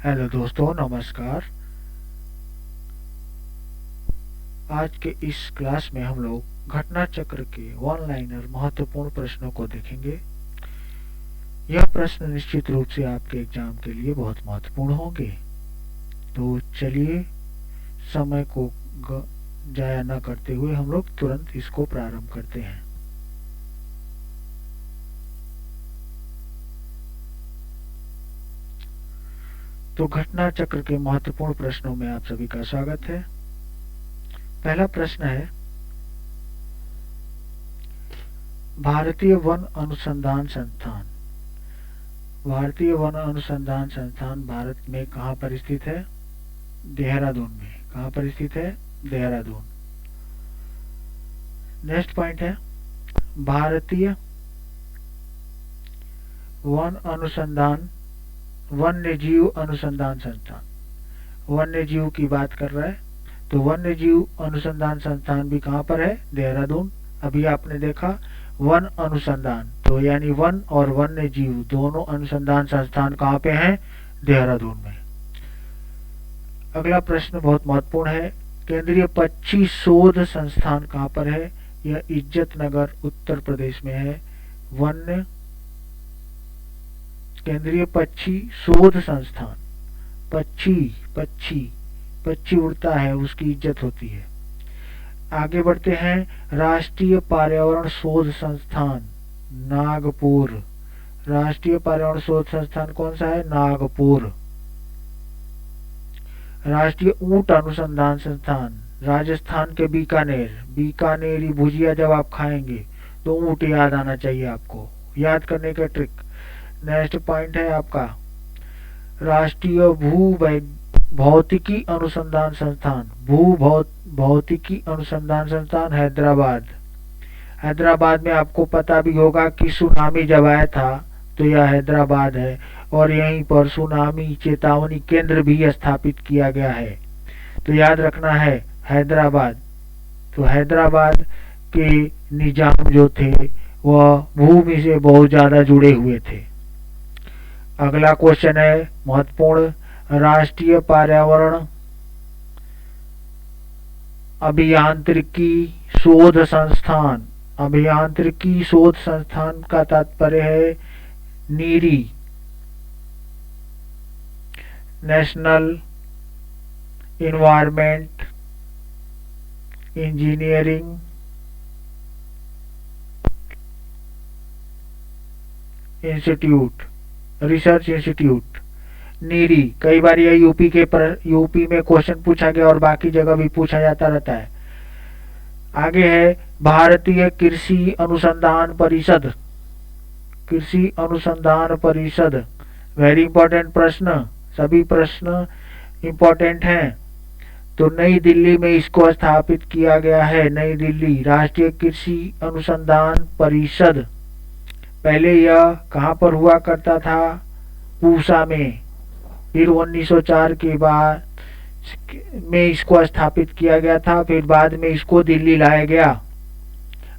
Hello दोस्तों, नमस्कार। आज के इस क्लास में हम लोग घटना चक्र के वन लाइनर महत्वपूर्ण प्रश्नों को देखेंगे। यह प्रश्न निश्चित रूप से आपके एग्जाम के लिए बहुत महत्वपूर्ण होंगे। तो चलिए, समय को जाया न करते हुए हम लोग तुरंत इसको प्रारंभ करते हैं। तो घटना चक्र के महत्वपूर्ण प्रश्नों में आप सभी का स्वागत है। पहला प्रश्न है, भारतीय वन अनुसंधान संस्थान। भारतीय वन अनुसंधान संस्थान भारत में कहाँ पर स्थित है? देहरादून में। कहाँ पर स्थित है? देहरादून। नेक्स्ट पॉइंट है, भारतीय वन अनुसंधान वन्य जीव अनुसंधान संस्थान। वन्य जीव की बात कर रहा है, तो वन्य जीव अनुसंधान संस्थान भी कहाँ पर है? देहरादून। अभी आपने देखा वन अनुसंधान, तो यानी वन और वन्य जीव दोनों अनुसंधान संस्थान कहाँ पे हैं? देहरादून में। अगला प्रश्न बहुत महत्वपूर्ण है, केंद्रीय पक्षी शोध संस्थान कहाँ पर है? यह इज्जत नगर उत्तर प्रदेश में है। वन्य केंद्रीय पक्षी शोध संस्थान। पक्षी उड़ता है, उसकी इज्जत होती है। आगे बढ़ते हैं, राष्ट्रीय पर्यावरण शोध संस्थान नागपुर। राष्ट्रीय पर्यावरण शोध संस्थान कौन सा है? नागपुर। राष्ट्रीय ऊंट अनुसंधान संस्थान राजस्थान के बीकानेर। बीकानेरी भुजिया जब आप खाएंगे तो ऊंट याद आना चाहिए आपको, याद करने का ट्रिक। नेक्स्ट पॉइंट है आपका, राष्ट्रीय भौतिकी अनुसंधान संस्थान। भौतिकी अनुसंधान संस्थान हैदराबाद। हैदराबाद में आपको पता भी होगा कि सुनामी जब आया था तो यह हैदराबाद है, और यहीं पर सुनामी चेतावनी केंद्र भी स्थापित किया गया है, तो याद रखना है हैदराबाद। तो हैदराबाद के निजाम जो थे वह भूमि से बहुत ज्यादा जुड़े हुए थे। अगला क्वेश्चन है महत्वपूर्ण, राष्ट्रीय पर्यावरण अभियांत्रिकी शोध संस्थान। अभियांत्रिकी शोध संस्थान का तात्पर्य है NEERI, national environment engineering institute, research institute, NEERI. कई बार यह यूपी में क्वेश्चन पूछा गया और बाकी जगह भी पूछा जाता रहता है। आगे है भारतीय कृषि अनुसंधान परिषद। कृषि अनुसंधान परिषद, वेरी इंपॉर्टेंट प्रश्न, सभी प्रश्न इंपॉर्टेंट हैं। तो नई दिल्ली में इसको स्थापित किया गया है। नई दिल्ली राष्ट्रीय कृषि अनुसंधान परिषद। पहले यह कहाँ पर हुआ करता था? पूसा में। फिर 1904 के बाद में इसको स्थापित किया गया था, फिर बाद में इसको दिल्ली लाया गया।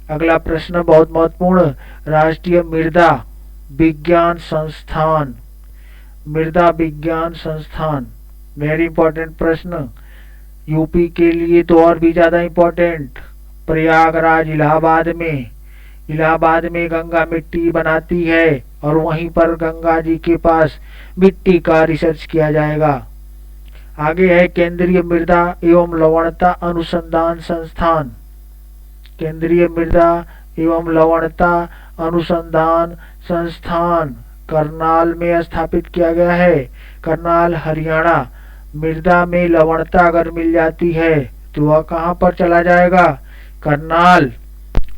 अगला प्रश्न बहुत महत्वपूर्ण, राष्ट्रीय मृदा विज्ञान संस्थान। मृदा विज्ञान संस्थान, वेरी इंपॉर्टेंट प्रश्न, यूपी के लिए तो और भी ज्यादा इंपॉर्टेंट। प्रयागराज इलाहाबाद में गंगा मिट्टी बनाती है, और वहीं पर गंगा जी के पास मिट्टी का रिसर्च किया जाएगा। आगे है केंद्रीय मृदा एवं लवणता अनुसंधान संस्थान। केंद्रीय मृदा एवं लवणता अनुसंधान संस्थान करनाल में स्थापित किया गया है। करनाल हरियाणा। मृदा में लवणता अगर मिल जाती है तो वह कहाँ पर चला जाएगा? करनाल।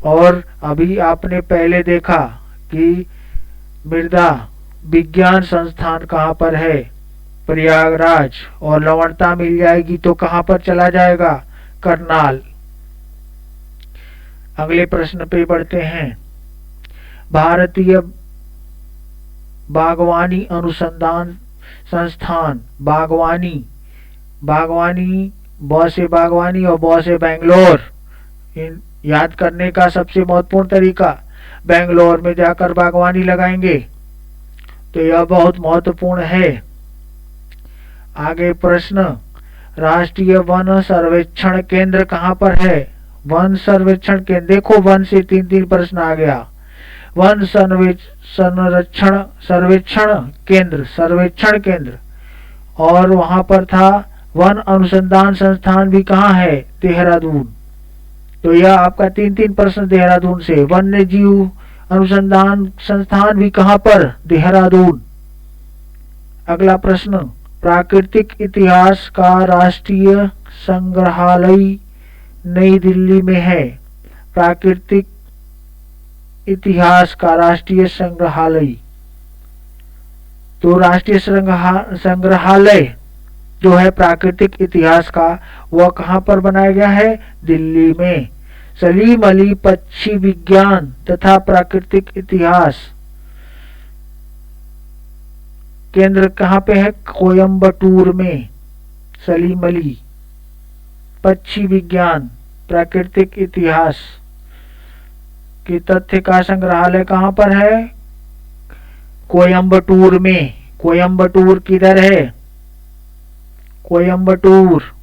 और अभी आपने पहले देखा कि मृदा विज्ञान संस्थान कहाँ पर है? प्रयागराज। और लवणता मिल जाएगी तो कहाँ पर चला जाएगा? करनाल। अगले प्रश्न पे बढ़ते हैं, भारतीय बागवानी अनुसंधान संस्थान। बागवानी ब से बागवानी और ब से बैंगलोर। इन याद करने का सबसे महत्वपूर्ण तरीका, बेंगलोर में जाकर बागवानी लगाएंगे, तो यह बहुत महत्वपूर्ण है। आगे प्रश्न, राष्ट्रीय वन सर्वेक्षण केंद्र कहाँ पर है? वन सर्वेक्षण केंद्र, देखो वन से 3 प्रश्न आ गया। वन संरक्षण सर्वेक्षण केंद्र, और वहां पर था वन अनुसंधान संस्थान भी कहाँ है? देहरादून। तो यह आपका 3 प्रश्न देहरादून से। वन्य जीव अनुसंधान संस्थान भी कहाँ पर? देहरादून। अगला प्रश्न, प्राकृतिक इतिहास का राष्ट्रीय संग्रहालय नई दिल्ली में है। प्राकृतिक इतिहास का राष्ट्रीय संग्रहालय, तो राष्ट्रीय संग्रहालय जो है प्राकृतिक इतिहास का, वह कहां पर बनाया गया है? दिल्ली में। सलीम अली पक्षी विज्ञान तथा प्राकृतिक इतिहास केंद्र कहां पे है? कोयम्बटूर में। सलीम अली पक्षी विज्ञान प्राकृतिक इतिहास की तथ्य का संग्रहालय कहां पर है? कोयम्बटूर में। कोयम्बटूर किधर है? कोयम्बटूर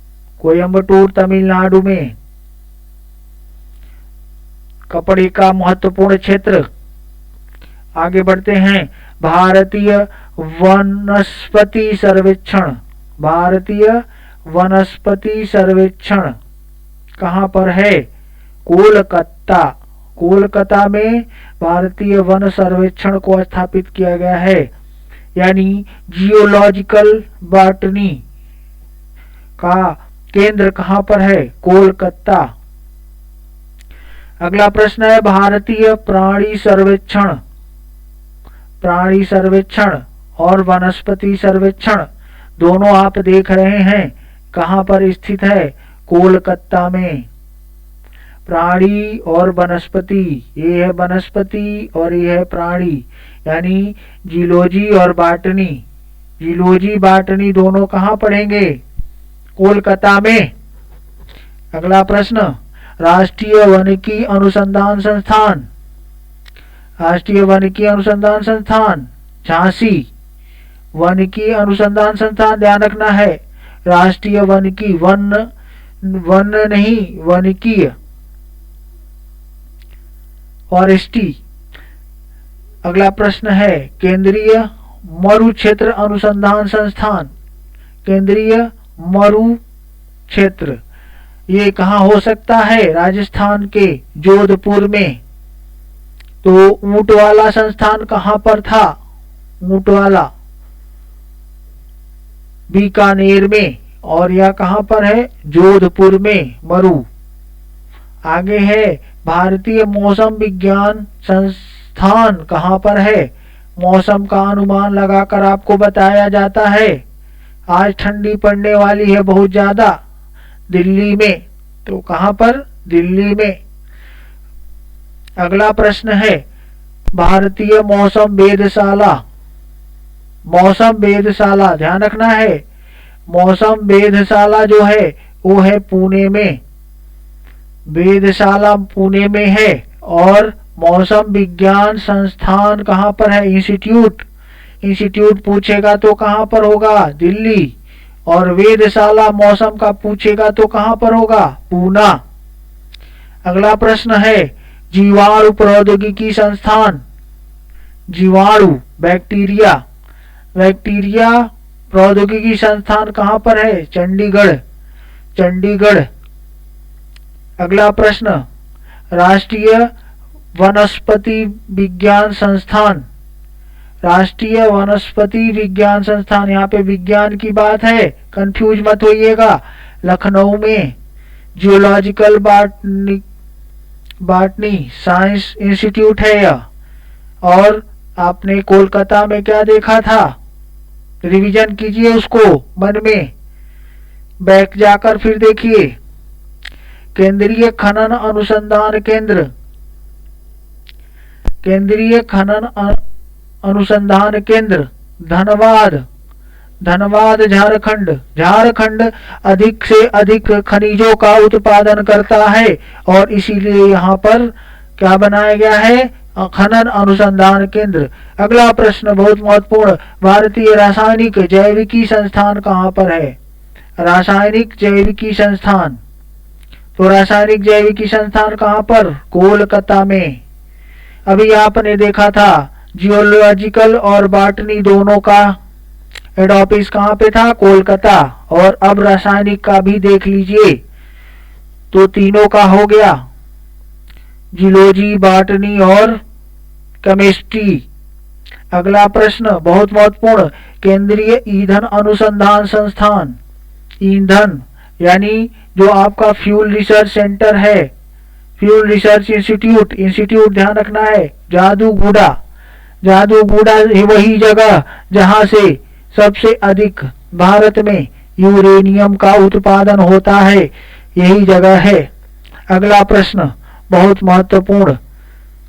तमिलनाडु में। कपड़े का महत्वपूर्ण क्षेत्र। आगे बढ़ते हैं, भारतीय वनस्पति सर्वेक्षण। भारतीय वनस्पति सर्वेक्षण कहां पर है? कोलकाता। कोलकाता में भारतीय वन सर्वेक्षण को स्थापित किया गया है, यानी जियोलॉजिकल बॉटनी का केंद्र कहां पर है? कोलकाता। अगला प्रश्न है, भारतीय प्राणी सर्वेक्षण। प्राणी सर्वेक्षण और वनस्पति सर्वेक्षण दोनों आप देख रहे हैं कहां पर स्थित है? कोलकाता में। प्राणी और वनस्पति, ये है वनस्पति और ये है प्राणी, यानी जियोलॉजी और बॉटनी। जियोलॉजी बॉटनी दोनों कहां पढ़ेंगे? कोलकाता में। अगला प्रश्न, राष्ट्रीय वानिकी अनुसंधान संस्थान। राष्ट्रीय वानिकी अनुसंधान संस्थान झांसी। वानिकी अनुसंधान संस्थान ध्यान रखना है, राष्ट्रीय वानिकी, वन नहीं, वानिकीय और एसटी। अगला प्रश्न है, केंद्रीय मरु क्षेत्र अनुसंधान संस्थान। केंद्रीय मरु क्षेत्र, ये कहाँ हो सकता है? राजस्थान के जोधपुर में। तो ऊंट वाला संस्थान कहाँ पर था? ऊंट वाला बीकानेर में, और यह कहाँ पर है? जोधपुर में, मरु। आगे है, भारतीय मौसम विज्ञान संस्थान कहाँ पर है? मौसम का अनुमान लगाकर आपको बताया जाता है। आज ठंडी पड़ने वाली है बहुत ज्यादा दिल्ली में, तो कहां पर? दिल्ली में। अगला प्रश्न है, भारतीय मौसम वेधशाला। मौसम वेधशाला ध्यान रखना है, मौसम वेधशाला जो है वो है पुणे में। वेधशाला पुणे में है, और मौसम विज्ञान संस्थान कहां पर है? इंस्टीट्यूट। इंस्टीट्यूट पूछेगा तो कहां पर होगा? दिल्ली। और वेधशाला मौसम का पूछेगा तो कहां पर होगा? पूना। अगला प्रश्न है, जीवाणु प्रौद्योगिकी संस्थान। जीवाणु बैक्टीरिया, बैक्टीरिया प्रौद्योगिकी संस्थान कहां पर है? चंडीगढ़। चंडीगढ़। अगला प्रश्न, राष्ट्रीय वनस्पति विज्ञान संस्थान। राष्ट्रीय वनस्पति विज्ञान संस्थान, यहाँ पे विज्ञान की बात है, कंफ्यूज मत होइएगा। लखनऊ में जियोलॉजिकल बॉटनी साइंस इंस्टीट्यूट है यह। और आपने कोलकाता में क्या देखा था? रिवीजन कीजिए उसको मन में, बैक जाकर फिर देखिए। केंद्रीय खनन अनुसंधान केंद्र। केंद्रीय खनन अनुसंधान केंद्र धनबाद। धनबाद झारखंड। झारखंड अधिक से अधिक खनिजों का उत्पादन करता है, और इसीलिए यहाँ पर क्या बनाया गया है? खनन अनुसंधान केंद्र। अगला प्रश्न बहुत महत्वपूर्ण, भारतीय रासायनिक जैविकी संस्थान कहाँ पर है? रासायनिक जैविकी संस्थान, तो रासायनिक जैविकी संस्थान कहाँ पर? कोलकाता में। अभी आपने देखा था जियोलॉजिकल और बॉटनी दोनों का हेड ऑफिस कहाँ पे था? कोलकाता। और अब रासायनिक का भी देख लीजिए, तो तीनों का हो गया, जियोलॉजी, बॉटनी और केमिस्ट्री। अगला प्रश्न बहुत महत्वपूर्ण, केंद्रीय ईंधन अनुसंधान संस्थान, ईंधन यानी जो आपका फ्यूल रिसर्च सेंटर है, फ्यूल रिसर्च इंस्टीट्यूट, इंस्टीट्यूट ध्यान रखना है, जादूगुड़ा। जादूगुड़ा वही जगह जहां से सबसे अधिक भारत में यूरेनियम का उत्पादन होता है, यही जगह है। अगला प्रश्न बहुत महत्वपूर्ण,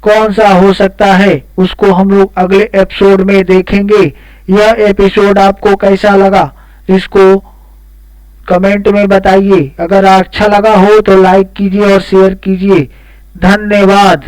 कौन सा हो सकता है? उसको हम लोग अगले एपिसोड में देखेंगे। यह एपिसोड आपको कैसा लगा इसको कमेंट में बताइए। अगर अच्छा लगा हो तो लाइक कीजिए और शेयर कीजिए। धन्यवाद।